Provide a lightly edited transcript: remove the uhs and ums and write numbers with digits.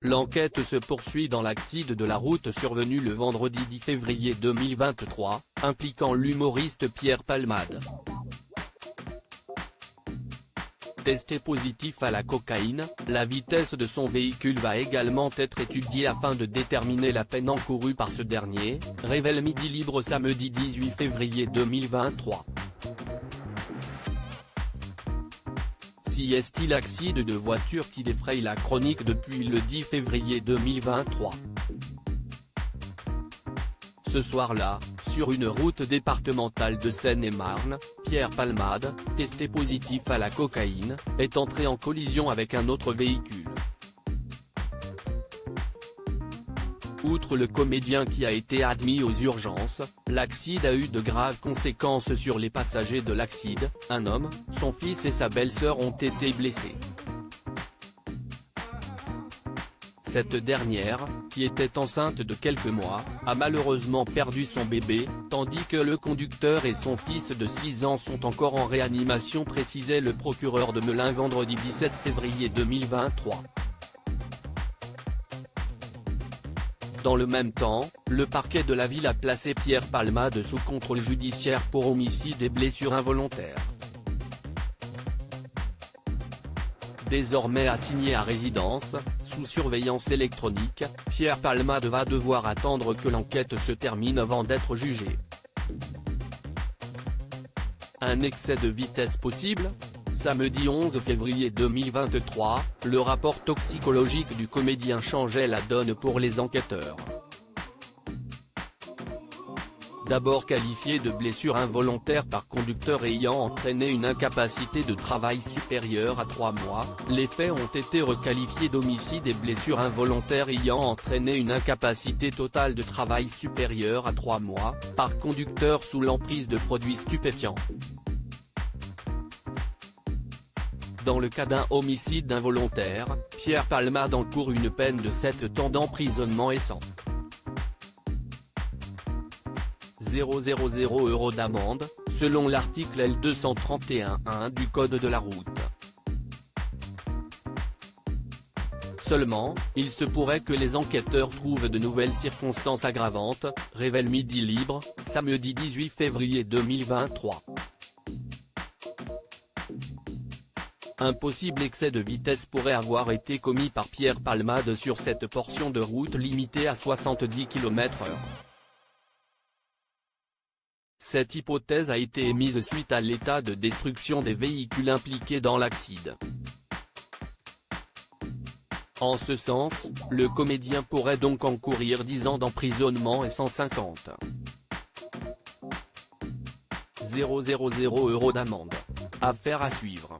L'enquête se poursuit dans l'accident de la route survenu le vendredi 10 février 2023, impliquant l'humoriste Pierre Palmade. Testé positif à la cocaïne, la vitesse de son véhicule va également être étudiée afin de déterminer la peine encourue par ce dernier, révèle Midi Libre samedi 18 février 2023. Si est-il accident de voiture qui défraye la chronique depuis le 10 février 2023. Ce soir-là, sur une route départementale de Seine-et-Marne, Pierre Palmade, testé positif à la cocaïne, est entré en collision avec un autre véhicule. Outre le comédien qui a été admis aux urgences, l'accident a eu de graves conséquences sur les passagers de l'accident, un homme, son fils et sa belle-sœur ont été blessés. Cette dernière, qui était enceinte de quelques mois, a malheureusement perdu son bébé, tandis que le conducteur et son fils de 6 ans sont encore en réanimation, précisait le procureur de Melun vendredi 17 février 2023. Dans le même temps, le parquet de la ville a placé Pierre Palmade sous contrôle judiciaire pour homicide et blessures involontaires. Désormais assigné à résidence, sous surveillance électronique, Pierre Palmade va devoir attendre que l'enquête se termine avant d'être jugé. Un excès de vitesse possible ? Samedi 11 février 2023, le rapport toxicologique du comédien changeait la donne pour les enquêteurs. D'abord qualifié de blessure involontaire par conducteur ayant entraîné une incapacité de travail supérieure à 3 mois, les faits ont été requalifiés d'homicide et blessure involontaire ayant entraîné une incapacité totale de travail supérieure à 3 mois, par conducteur sous l'emprise de produits stupéfiants. Dans le cas d'un homicide involontaire, Pierre Palmade encourt une peine de 7 ans d'emprisonnement et 100 000 € d'amende, selon l'article L231-1 du Code de la route. Seulement, il se pourrait que les enquêteurs trouvent de nouvelles circonstances aggravantes, révèle Midi Libre, samedi 18 février 2023. Un possible excès de vitesse pourrait avoir été commis par Pierre Palmade sur cette portion de route limitée à 70 km/h. Cette hypothèse a été émise suite à l'état de destruction des véhicules impliqués dans l'accident. En ce sens, le comédien pourrait donc encourir 10 ans d'emprisonnement et 150 000 € d'amende. Affaire à suivre.